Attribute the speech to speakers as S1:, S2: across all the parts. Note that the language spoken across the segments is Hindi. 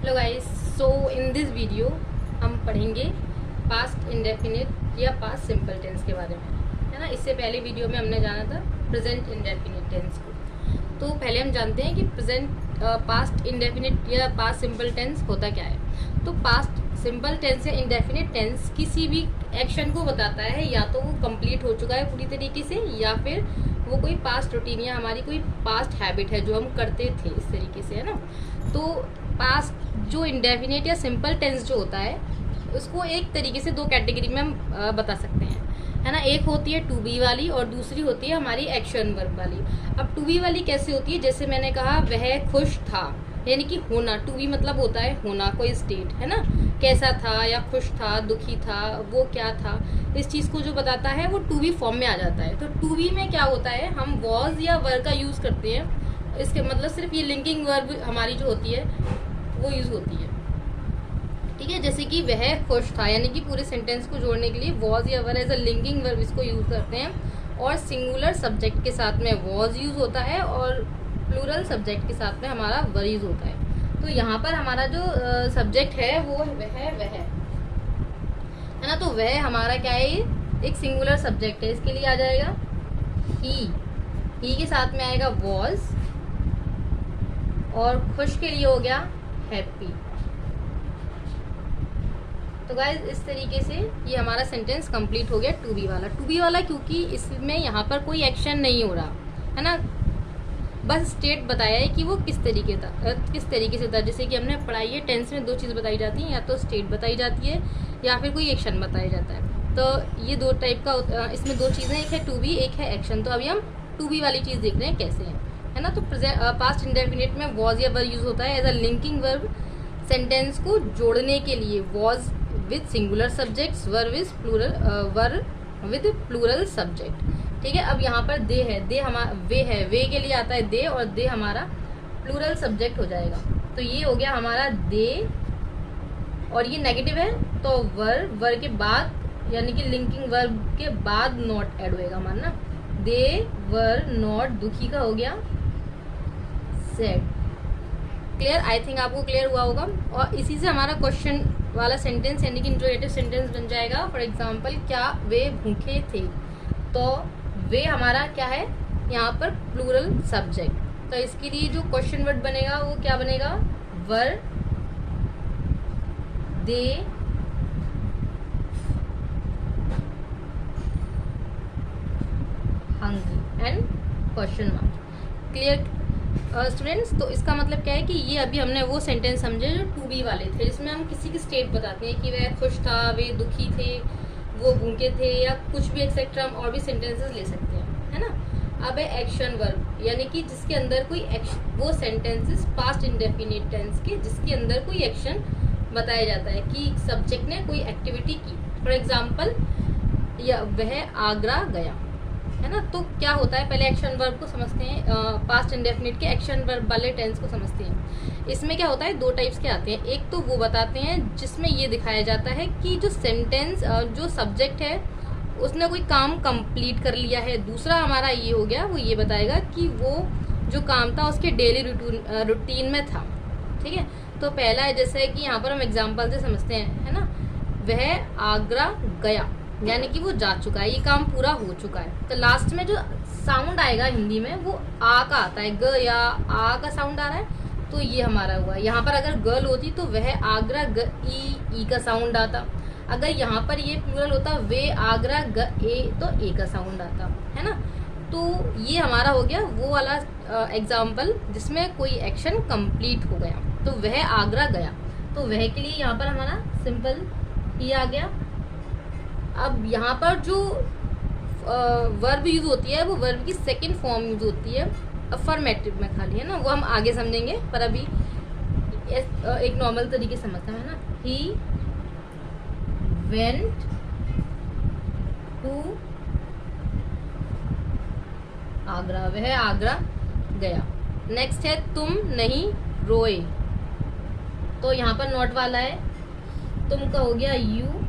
S1: Hello guys, so in this video हम पढ़ेंगे पास्ट इंडेफिनिट या पास्ट सिंपल टेंस के बारे में, है ना। इससे पहले वीडियो में हमने जाना था प्रेजेंट इंडेफिनिट टेंस को। तो पहले हम जानते हैं कि पास्ट इंडेफिनिट या पास्ट सिंपल टेंस होता क्या है। तो पास्ट सिंपल टेंस या इंडेफिनिट टेंस किसी भी एक्शन को बताता है, या तो वो कंप्लीट हो चुका है पूरी तरीके से, या फिर वो कोई पास्ट रूटीन या हमारी कोई पास्ट हैबिट है जो हम करते थे, इस तरीके से, है ना। तो पास्ट जो इंडेफिनिट या सिंपल टेंस जो होता है उसको एक तरीके से दो कैटेगरी में हम बता सकते हैं, है ना। एक होती है टू बी वाली और दूसरी होती है हमारी एक्शन वर्ब वाली। अब टू बी वाली कैसे होती है, जैसे मैंने कहा वह खुश था, यानी कि होना। टू बी मतलब होता है होना, कोई स्टेट, है ना। कैसा था या खुश था, दुखी था, वो क्या था, इस चीज़ को जो बताता है वो टू बी फॉर्म में आ जाता है। तो टू बी में क्या होता है, हम वॉज या वर का यूज़ करते हैं। इसके मतलब सिर्फ ये लिंकिंग वर्ब हमारी जो होती है वो यूज़ होती है, ठीक है। जैसे कि वह खुश था, यानी कि पूरे सेंटेंस को जोड़ने के लिए वॉज या were as a linking verb इसको यूज़ करते हैं। और सिंगुलर सब्जेक्ट के साथ में वॉज यूज़ होता है और प्लूरल सब्जेक्ट के साथ में हमारा वर यूज़ होता है। तो यहाँ पर हमारा जो सब्जेक्ट है वो वह है ना। तो वह हमारा क्या है, एक सिंगुलर सब्जेक्ट है। इसके लिए आ जाएगा ही के साथ में आएगा वॉज, और खुश के लिए हो गया हैप्पी। तो गाइज इस तरीके से ये हमारा सेंटेंस कंप्लीट हो गया टू बी वाला। टू बी वाला क्योंकि इसमें यहाँ पर कोई एक्शन नहीं हो रहा, है ना। बस स्टेट बताया है कि वो किस तरीके से था। जैसे कि हमने पढ़ाई है, टेंस में दो चीज़ बताई जाती हैं, या तो स्टेट बताई जाती है या फिर कोई एक्शन बताया जाता है। तो ये दो टाइप का इसमें दो चीज़ें, एक है टू बी, एक है एक्शन। तो अभी हम टू बी वाली चीज़ देख रहे हैं कैसे है ना। तो पास्ट इंडेफिनिट में वॉज या वर यूज़ होता है as a linking verb, sentence को जोड़ने के लिए। Was with singular subjects, were with plural subject, ठीक है। अब यहाँ पर दे है, दे हमारा वे है, वे के लिए आता है दे, और दे हमारा प्लूरल सब्जेक्ट हो जाएगा। तो ये हो गया हमारा दे, और ये नेगेटिव है तो वर के बाद, यानी कि लिंकिंग वर्ब के बाद नॉट ऐड होएगा हमारा ना। दे वर नॉट, दुखी का हो गया सैड। क्लियर, आई थिंक आपको क्लियर हुआ होगा। और इसी से हमारा क्वेश्चन वाला सेंटेंस यानी कि इंट्रोगेटिव सेंटेंस बन जाएगा। फॉर एग्जाम्पल, क्या वे भूखे थे, तो वे हमारा क्या है यहाँ पर प्लूरल सब्जेक्ट। तो इसके लिए जो क्वेश्चन वर्ड बनेगा वो क्या बनेगा, were they hungry and question mark. Clear students. तो इसका मतलब क्या है कि ये अभी हमने वो सेंटेंस समझे जो टू बी वाले थे, जिसमें हम किसी की स्टेट बताते हैं कि वह खुश था, वे दुखी थे, वो भूखे थे, या कुछ भी एक्सेट्रा। हम और भी सेंटेंसेस ले सकते हैं, है ना। अब है एक्शन वर्ब, यानी कि जिसके अंदर कोई एक्शन, वो सेंटेंसेस पास्ट इंडेफिनिट टेंस के जिसके अंदर कोई एक्शन बताया जाता है कि सब्जेक्ट ने कोई एक्टिविटी की। फॉर एग्जाम्पल, या वह आगरा गया, है ना। तो क्या होता है, पहले एक्शन वर्ब को समझते हैं, पास्ट इंडेफिनिट के एक्शन वर्ब वाले टेंस को समझते हैं। इसमें क्या होता है, दो टाइप्स के आते हैं। एक तो वो बताते हैं जिसमें ये दिखाया जाता है कि जो सेंटेंस जो सब्जेक्ट है उसने कोई काम कंप्लीट कर लिया है। दूसरा हमारा ये हो गया, वो ये बताएगा कि वो जो काम था उसके डेली रूटीन में था, ठीक है। तो पहला है, जैसे कि यहाँ पर हम एग्जाम्पल से समझते हैं, है ना। वह आगरा गया, यानी कि वो जा चुका है, ये काम पूरा हो चुका है। तो लास्ट में जो साउंड आएगा हिंदी में वो आ का आता है, ग या आ का साउंड आ रहा है, तो ये हमारा हुआ। यहाँ पर अगर गर्ल होती तो वह आगरा ग ई का साउंड आता। अगर यहाँ पर ये प्लूरल होता वे आगरा ग ए, तो ए का साउंड आता, है ना। तो ये हमारा हो गया वो वाला एग्जाम्पल जिसमें कोई एक्शन कंप्लीट हो गया। तो वह आगरा गया, तो वह के लिए यहाँ पर हमारा सिंपल ही आ गया। अब यहाँ पर जो वर्ब यूज होती है वो वर्ब की सेकंड फॉर्म यूज होती है अफर्मेटिव में खाली, है ना। वो हम आगे समझेंगे, पर अभी एक नॉर्मल तरीके से समझते हैं, है ना। ही वेंट टू आगरा, वह आगरा गया। नेक्स्ट है तुम नहीं रोए, तो यहाँ पर नॉट वाला है, तुम का हो गया यू।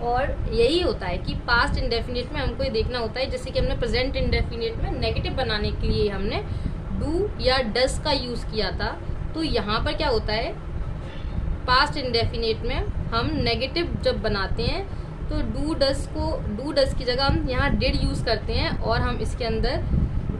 S1: और यही होता है कि पास्ट इंडेफिनिट में हमको ये देखना होता है, जैसे कि हमने प्रेजेंट इंडेफिनिट में नेगेटिव बनाने के लिए हमने डू या डस का यूज़ किया था, तो यहाँ पर क्या होता है, पास्ट इंडेफिनिट में हम नेगेटिव जब बनाते हैं तो डू डस की जगह हम यहाँ डिड यूज करते हैं, और हम इसके अंदर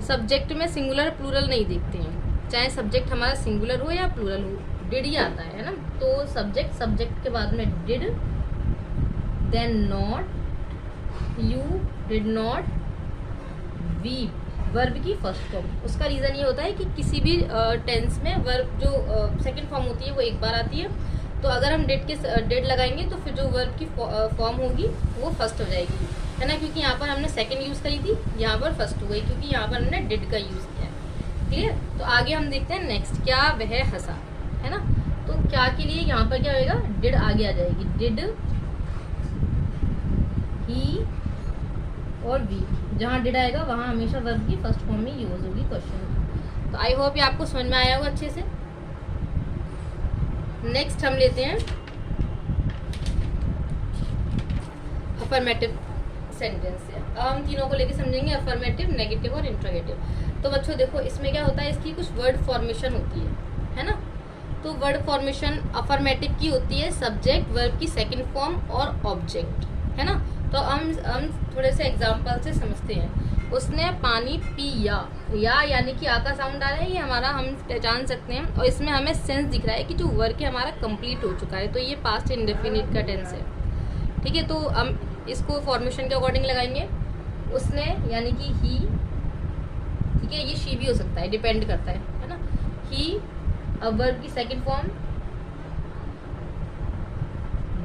S1: सब्जेक्ट में सिंगुलर प्लूरल नहीं देखते हैं, चाहे सब्जेक्ट हमारा सिंगुलर हो या प्लूरल हो, डिड ही आता है ना। तो सब्जेक्ट के बाद में did, then not, you did not weep, verb की फर्स्ट फॉर्म। उसका रीजन ये होता है कि किसी भी टेंस में वर्ब जो सेकंड फॉर्म होती है वो एक बार आती है, तो अगर हम डिड लगाएंगे तो फिर जो वर्ब की फॉर्म होगी वो फर्स्ट हो जाएगी, है ना, क्योंकि यहाँ पर हमने सेकंड यूज करी थी, यहाँ पर फर्स्ट हो गई क्योंकि यहाँ पर हमने डिड का यूज किया है। क्लियर। तो आगे हम देखते हैं नेक्स्ट, क्या वह हंसा, है ना। तो क्या के लिए यहाँ पर क्या होगा, डिड आगे आ जाएगी, डिड ही और वी, जहाँ डिड आएगा वहाँ हमेशा वर्ब की फर्स्ट फॉर्म में यूज होगी क्वेश्चन। तो आई होप ये आपको समझ में आया होगा अच्छे से। नेक्स्ट हम लेते हैं अफर्मेटिव सेंटेंस से। अब हम तीनों को लेके समझेंगे, अफर्मेटिव, नेगेटिव और इंट्रोगेटिव। तो बच्चों देखो, इसमें क्या होता है, इसकी कुछ वर्ड फॉर्मेशन होती है ना। तो वर्ड फॉर्मेशन अफर्मेटिव की होती है सब्जेक्ट, वर्ब की सेकंड फॉर्म और ऑब्जेक्ट, है ना। तो हम थोड़े से एग्जांपल से समझते हैं। उसने पानी पिया, या यानी कि आ का साउंड आ रहा है, ये हमारा हम पहचान सकते हैं, और इसमें हमें सेंस दिख रहा है कि जो वर्क है हमारा कंप्लीट हो चुका है, तो ये पास्ट इंडेफिनिट का टेंस है। ठीक है, तो हम इसको फॉर्मेशन के अकॉर्डिंग लगाएंगे। उसने यानी कि ही, ठीक है, ये शी भी हो सकता है, डिपेंड करता है ना। ही, अब वर्ब की सेकंड फॉर्म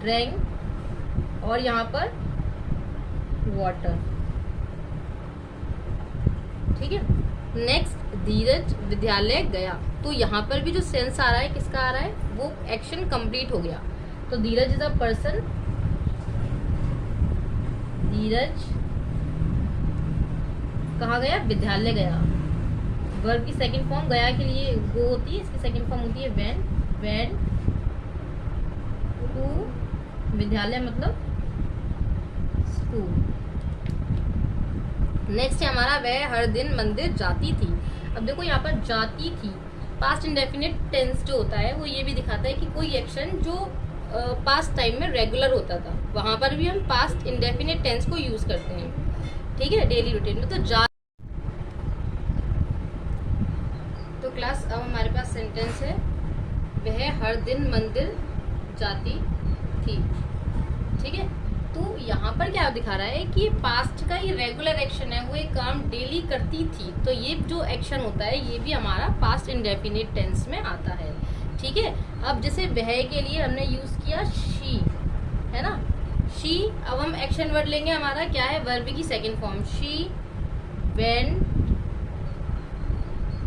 S1: ड्रैंक, और यहाँ पर वाटर। ठीक है। नेक्स्ट, धीरज विद्यालय गया। तो यहाँ पर भी जो सेंस आ रहा है किसका आ रहा है, वो एक्शन कंप्लीट हो गया। तो धीरज इज अ पर्सन, धीरज कहाँ गया, विद्यालय गया। वर्ब की सेकंड फॉर्म गया के लिए गो होती है, इसकी सेकंड फॉर्म होती है वेन टू विद्यालय मतलब स्कूल। नेक्स्ट है हमारा, वह हर दिन मंदिर जाती थी। अब देखो यहाँ पर जाती थी, पास्ट इंडेफिनिट टेंस जो होता है वो ये भी दिखाता है कि कोई एक्शन जो पास्ट टाइम में रेगुलर होता था, वहां पर भी हम पास्ट इंडेफिनिट टेंस को यूज करते हैं। ठीक है, डेली रूटीन में। तो क्लास, अब हमारे पास सेंटेंस है, वह हर दिन मंदिर जाती थी। ठीक है, तो यहाँ पर क्या दिखा रहा है कि पास्ट का ये रेगुलर एक्शन है, वो एक काम डेली करती थी, तो ये जो एक्शन होता है ये भी हमारा पास्ट इंडेफिनिट टेंस में आता है। ठीक है। अब जैसे वह के लिए हमने यूज किया शी, है ना, शी। अब हम एक्शन वर्ड लेंगे, हमारा क्या है, वर्ब की second form, she went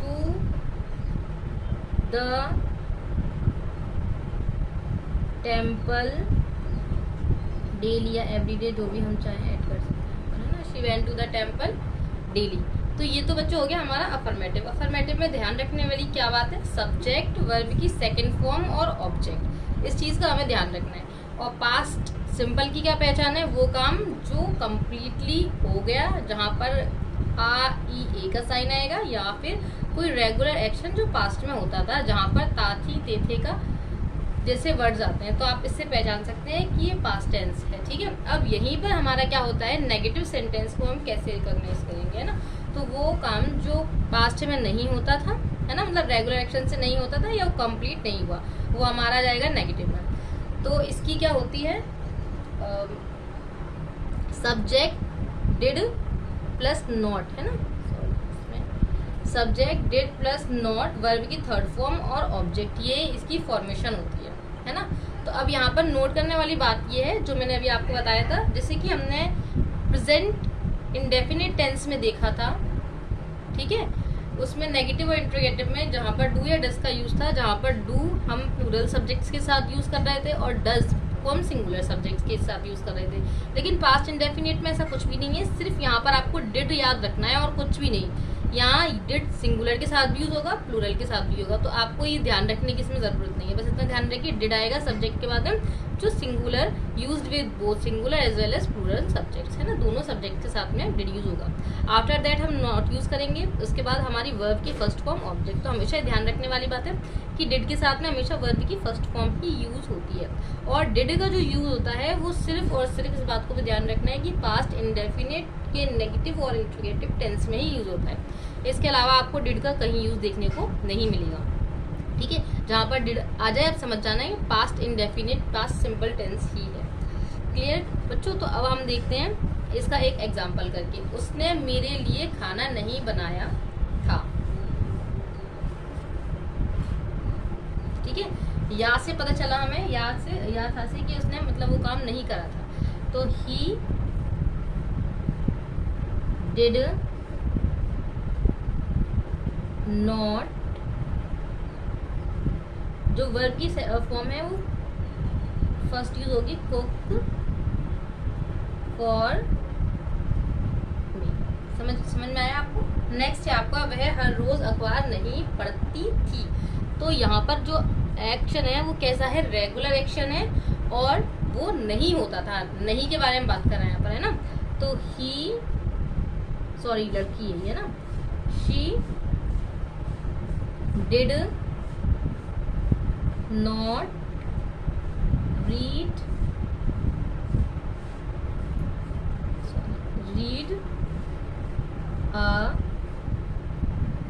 S1: to the temple daily या एवरीडे, जो भी हम चाहें ऐड कर सकते हैं, है ना। She went to the temple daily. तो ये तो बच्चों हो गया हमारा अफर्मेटिव। अफर्मेटिव में ध्यान रखने वाली क्या बात है, सब्जेक्ट, वर्ब की सेकंड फॉर्म और ऑब्जेक्ट, इस चीज का हमें ध्यान रखना है। और पास्ट सिंपल की क्या पहचान है, वो काम जो कंप्लीटली हो गया, जहां पर आ ई ए का साइन आएगा, या फिर कोई रेगुलर एक्शन जो पास्ट में होता था, जहां पर ता थी ते थे का जैसे वर्ड्स आते हैं, तो आप इससे पहचान सकते हैं कि ये पास्ट टेंस है। ठीक है। अब यहीं पर हमारा क्या होता है, नेगेटिव सेंटेंस को हम कैसे रिकॉग्नाइज करेंगे, है ना। तो वो काम जो पास्ट में नहीं होता था, है ना, मतलब रेगुलर एक्शन से नहीं होता था या वो कंप्लीट नहीं हुआ, वो हमारा जाएगा नेगेटिव में। तो इसकी क्या होती है, सब्जेक्ट डिड प्लस नॉट, है ना, subject did plus not, verb की थर्ड फॉर्म और ऑब्जेक्ट, ये इसकी फॉर्मेशन होती है ना। तो अब यहाँ पर नोट करने वाली बात ये है, जो मैंने अभी आपको बताया था, जैसे कि हमने प्रेजेंट इंडेफिनिट टेंस में देखा था, ठीक है, उसमें नेगेटिव और इंट्रोगेटिव में जहाँ पर डू या डज का यूज था, जहाँ पर डू हम प्लूरल सब्जेक्ट्स के साथ यूज कर रहे थे और डज को हम सिंगुलर सब्जेक्ट्स के साथ यूज कर रहे थे। लेकिन पास्ट इंडेफिनिट में ऐसा कुछ भी नहीं है, सिर्फ यहाँ पर आपको डिड याद रखना है और कुछ भी नहीं। यहाँ डिड सिंगुलर के साथ भी यूज होगा, प्लूरल के साथ भी होगा, तो आपको ये ध्यान रखने की इसमें जरूरत नहीं है। बस इतना ध्यान रखिए, डिड आएगा सब्जेक्ट के बाद में, जो singular used with both singular as well as plural subjects, है ना, दोनों सब्जेक्ट के साथ में डिड यूज होगा। आफ्टर दैट हम नॉट यूज करेंगे, उसके बाद हमारी वर्ब की फर्स्ट फॉर्म ऑब्जेक्ट। तो हमेशा ध्यान रखने वाली बात है कि डिड के साथ में हमेशा वर्ब की फर्स्ट फॉर्म ही यूज होती है। और डिड का जो यूज होता है वो सिर्फ और सिर्फ इस बात को भी ध्यान रखना है कि पास्ट इंडेफिनिट के नेगेटिव और इंट्रोगेटिव टेंस में ही यूज होता है। इसके अलावा आपको डिड का कहीं यूज देखने को नहीं मिलेगा, ठीक है। जहाँ पर डिड आ जाए आप समझ जाना है past indefinite past simple tense ही है। क्लियर बच्चों? तो अब हम देखते हैं इसका एक एग्जांपल करके। उसने मेरे लिए खाना नहीं बनाया था, ठीक है। या से पता चला हमें, या था से कि उसने मतलब वो काम नहीं करा था। तो ही डिड नॉट, जो वर्ब की फॉर्म है वो फर्स्ट यूज होगी कुक फॉर मी। समझ में आया आपको? नेक्स्ट है आपका वह हर रोज अखबार नहीं पढ़ती थी। तो यहाँ पर जो एक्शन है वो कैसा है? रेगुलर एक्शन है और वो नहीं होता था। नहीं के बारे में बात कर रहे हैं यहाँ पर, है ना। तो ही, सॉरी लड़की है ना, she did not read a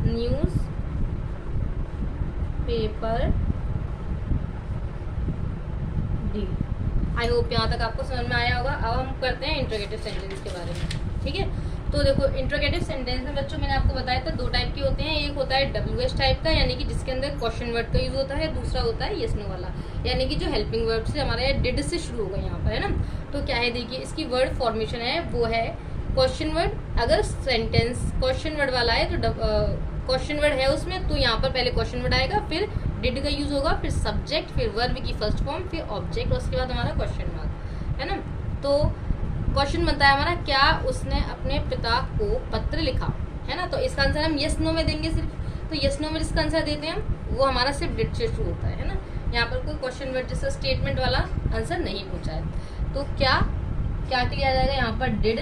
S1: news paper D. I hope यहाँ तक आपको समझ में आया होगा। अब हम करते हैं इंट्रोगेटिव सेंटेंस के बारे में, ठीक है। तो देखो इंट्रोगेटिव सेंटेंस में बच्चों मैंने आपको बताया था दो टाइप के होते हैं। एक होता है WH टाइप का, यानी कि जिसके अंदर क्वेश्चन वर्ड का यूज होता है। दूसरा होता है यस नो वाला, यानी कि जो हेल्पिंग वर्ब से हमारा डिड से शुरू होगा यहाँ पर, है ना। तो क्या है देखिए, इसकी वर्ड फॉर्मेशन है वो है क्वेश्चन वर्ड। अगर सेंटेंस क्वेश्चन वर्ड वाला है तो क्वेश्चन वर्ड है उसमें, तो यहाँ पर पहले क्वेश्चन वर्ड आएगा, फिर डिड का यूज होगा, फिर सब्जेक्ट, फिर वर्ब की फर्स्ट फॉर्म, फिर ऑब्जेक्ट, और उसके बाद हमारा क्वेश्चन मार्क, है ना। तो क्वेश्चन बनता है हमारा, क्या उसने अपने पिता को पत्र लिखा, है ना। तो इसका आंसर हम यस नो में देंगे सिर्फ। तो यस नो में जिसका आंसर देते हैं हम वो हमारा सिर्फ डिड से शुरू होता है ना। यहाँ पर कोई क्वेश्चन वर्ड जैसा स्टेटमेंट वाला आंसर नहीं पूछा है। तो क्या क्या के लिए आ जाएगा यहाँ पर डिड,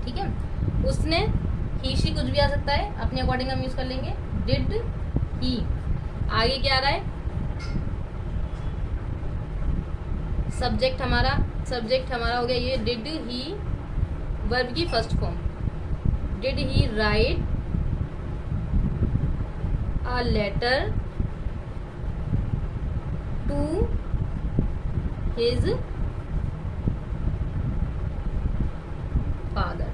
S1: ठीक है। उसने, ही शी कुछ भी आ सकता है, अपने अकॉर्डिंग हम यूज कर लेंगे। डिड ही, आगे क्या आ रहा है? सब्जेक्ट हमारा हो गया ये डिड ही, वर्ब की first form. Did he write a letter to his father,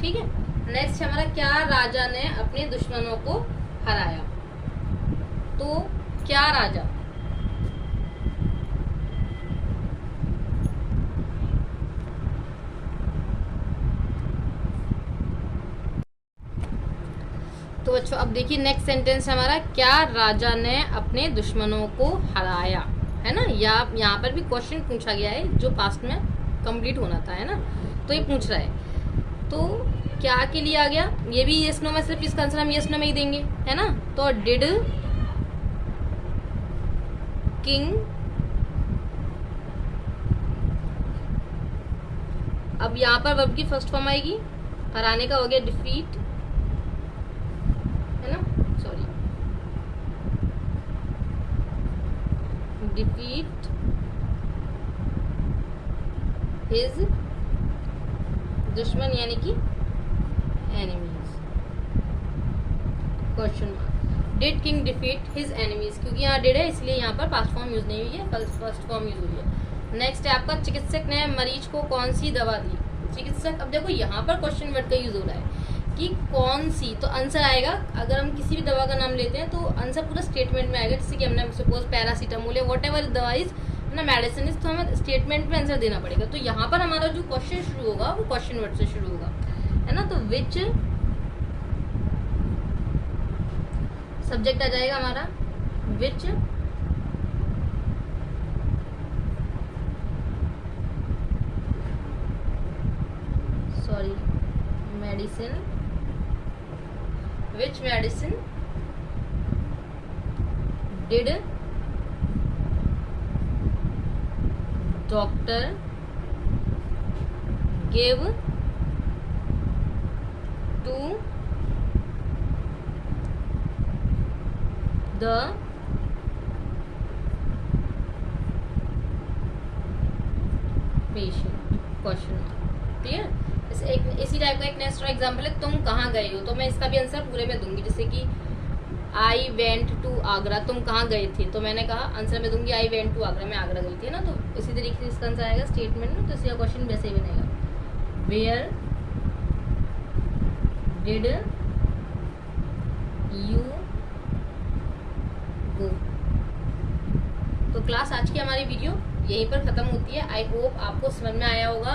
S1: ठीक है। नेक्स्ट हमारा, क्या राजा ने अपने दुश्मनों को हराया। तो क्या राजा, तो बच्चों अब देखिए नेक्स्ट सेंटेंस हमारा, क्या राजा ने अपने दुश्मनों को हराया, है ना। या यहाँ पर भी क्वेश्चन पूछा गया है जो पास्ट में कंप्लीट होना था, है ना। तो ये पूछ रहा है, तो क्या के लिए आ गया? ये भी यस नो में, सिर्फ इसका आंसर हम यस नो में ही देंगे, है ना। तो डिड किंग, अब यहाँ पर वर्ब की फर्स्ट फॉर्म आएगी, हराने का हो गया डिफीट, है ना, सॉरी डिफीट हिज दुश्मन, यानी कि enemies, question mark. Did king defeat his enemies, क्योंकि यहाँ डिड है इसलिए यहाँ पर पास्ट फॉर्म यूज नहीं हुई है, फर्स्ट फॉर्म यूज हुई है। नेक्स्ट है आपका, चिकित्सक ने मरीज को कौन सी दवा दी। चिकित्सक, अब देखो यहाँ पर क्वेश्चन वर्ड का यूज हो रहा है कि कौन सी, तो आंसर आएगा, अगर हम किसी भी दवा का नाम लेते हैं तो आंसर पूरा स्टेटमेंट में आएगा। जैसे कि हमने सपोज पैरासीटामोल या वॉट एवर दवा इज ना मेडिसिन इज, तो हमें स्टेटमेंट में आंसर देना पड़ेगा। तो यहाँ पर हमारा जो क्वेश्चन शुरू होगा वो क्वेश्चन वर्ड से शुरू होगा, है ना। तो विच सब्जेक्ट आ जाएगा हमारा, which medicine, which medicine did doctor give to the patient, question mark. Clear. इसी टाइप का एक नेक्स्ट एग्जाम्पल है, तुम कहाँ गए हो, तो मैं इसका भी आंसर पूरे में दूंगी। जैसे कि आई वेंट टू आगरा, तुम कहाँ गए थे, तो मैंने कहा आंसर में दूंगी आई वेंट टू आगरा, मैं आगरा गई थी ना। तो इसी तरीके से इसका आंसर आएगा स्टेटमेंट में। तो इसका क्वेश्चन वैसे ही बनेगा, वेयर डिड यू गो। तो क्लास आज की हमारी वीडियो यहीं पर खत्म होती है। आई होप आपको समझ में आया होगा